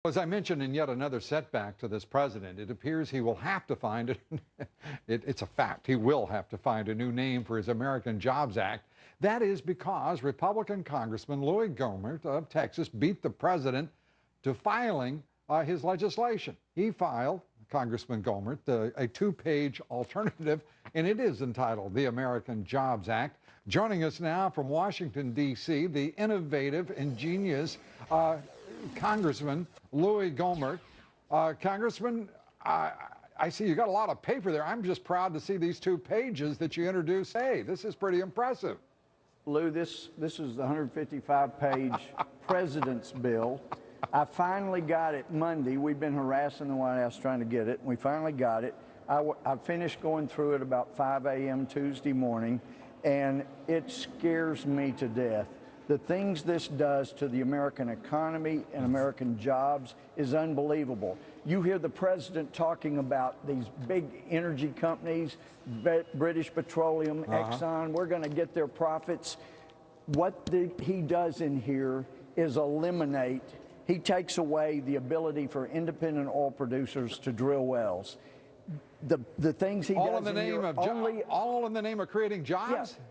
As I mentioned, in yet another setback to this president, it appears he will have to find it's a fact, he will have to find a new name for his American Jobs Act. That is because Republican Congressman Louie Gohmert of Texas beat the president to filing his legislation. He filed, Congressman Gohmert, a two-page alternative, and it is entitled the American Jobs Act. Joining us now from Washington, D.C., the innovative, ingenious Congressman Louie Gohmert. Congressman, I see you got a lot of paper there. I'm just proud to see these 2 pages that you introduced. Hey, this is pretty impressive. Lou, this is the 155-page president's bill. I finally got it Monday. We've been harassing the White House trying to get it. We finally got it. I finished going through it about 5 a.m. Tuesday morning, and it scares me to death. The things this does to the American economy and American jobs is unbelievable. You hear the president talking about these big energy companies, British Petroleum, Exxon, we're going to get their profits. What he does in here is eliminate, he takes away the ability for independent oil producers to drill wells. The things he all does in the name of all in the name of creating jobs? Yeah.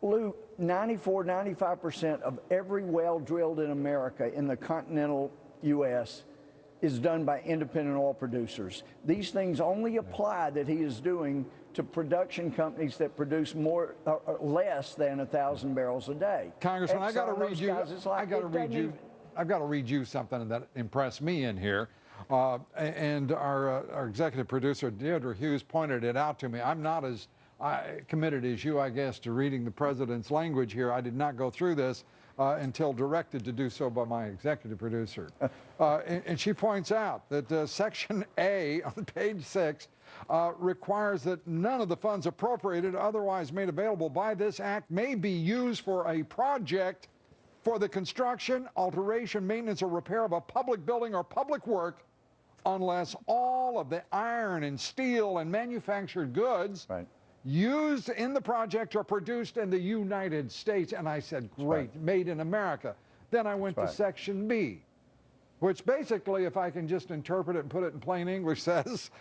Lou, 95% of every well drilled in America in the continental U.S. is done by independent oil producers. These things only apply that he is doing to production companies that produce more or less than 1,000 barrels a day. Congressman, I got to read you. I've got to read you something that impressed me in here. And our executive producer, Deirdre Hughes, pointed it out to me. I'm not as committed as you, I guess, to reading the president's language here. I did not go through this until directed to do so by my executive producer. And she points out that Section A on page 6 requires that none of the funds appropriated otherwise made available by this act may be used for a project for the construction, alteration, maintenance, or repair of a public building or public work unless all of the iron and steel and manufactured goods used in the project are produced in the United States. And I said, great, made in America. Then I went to Section B, which basically, if I can just interpret it and put it in plain English, says,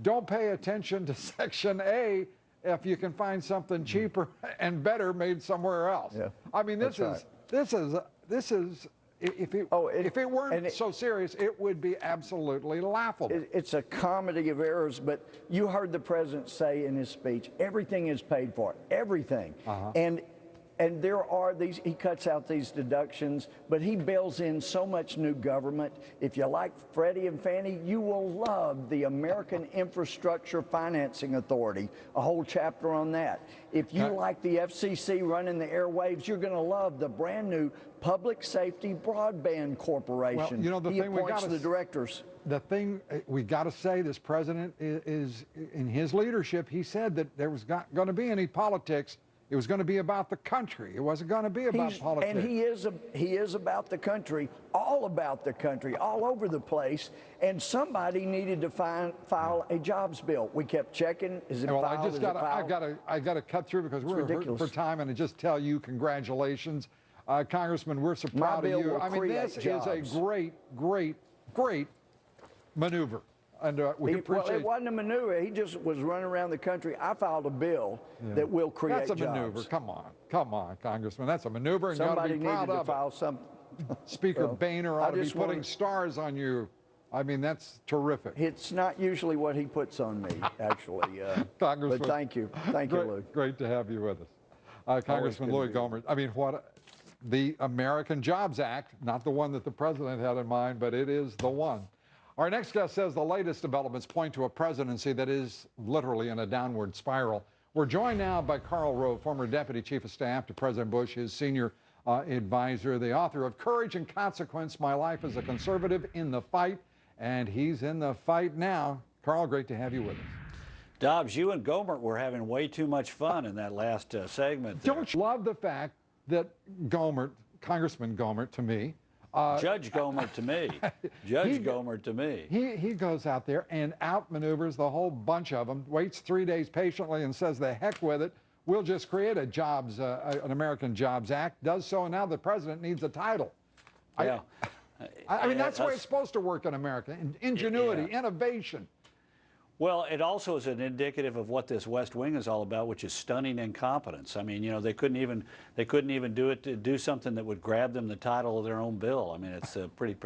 don't pay attention to Section A if you can find something cheaper and better made somewhere else. Yeah. I mean, this is if it weren't so serious, it would be absolutely laughable. It's a comedy of errors, but you heard the president say in his speech, everything is paid for, everything. And there are these, he cuts out these deductions, but he builds in so much new government. If you like Freddie and Fannie, you will love the American Infrastructure Financing Authority, a whole chapter on that. If you like the FCC running the airwaves, you're going to love the brand new Public Safety Broadband Corporation. Well, you know, the he thing appoints the directors. The thing we got to say, this president is in his leadership, he said that there was not going to be any politics. It was going to be about the country. It wasn't going to be about politics. And he is about the country, all about the country, all over the place. And somebody needed to file a jobs bill. We kept checking. Is it filed? I got to cut through because we're hurting for time, and to just tell you congratulations, Congressman. We're so proud of you. I mean, this is a great maneuver. And we appreciate well, it wasn't a maneuver. He just was running around the country. I filed a bill that will create jobs. That's a maneuver. Come on, Congressman. That's a maneuver, and somebody you ought to be proud needed of to file something. Speaker Boehner ought to be putting stars on you. I mean, that's terrific. It's not usually what he puts on me, actually. Congressman, but thank you, Lou. Great to have you with us, Congressman Louie Gohmert. I mean, the American Jobs Act, not the one that the president had in mind, but it is the one. Our next guest says the latest developments point to a presidency that is literally in a downward spiral. We're joined now by Karl Rove, former Deputy Chief of Staff to President Bush, his senior advisor, the author of Courage and Consequence, My Life as a Conservative in the Fight, and he's in the fight now. Karl, great to have you with us. Dobbs, you and Gohmert were having way too much fun in that last segment there. Don't you love the fact that Gohmert, Congressman Gohmert to me, Judge Gohmert to me. Judge Gohmert to me. He goes out there and outmaneuvers the whole bunch of them, waits 3 days patiently and says, the heck with it. We'll just create an American Jobs Act. Does so, and now the president needs a title. Yeah. I mean, that's the way it's supposed to work in America. Ingenuity, Yeah. innovation. Well, it also is an indicative of what this West Wing is all about, which is stunning incompetence. I mean, you know, they couldn't even do something that would grab them the title of their own bill. I mean, it's pretty pathetic.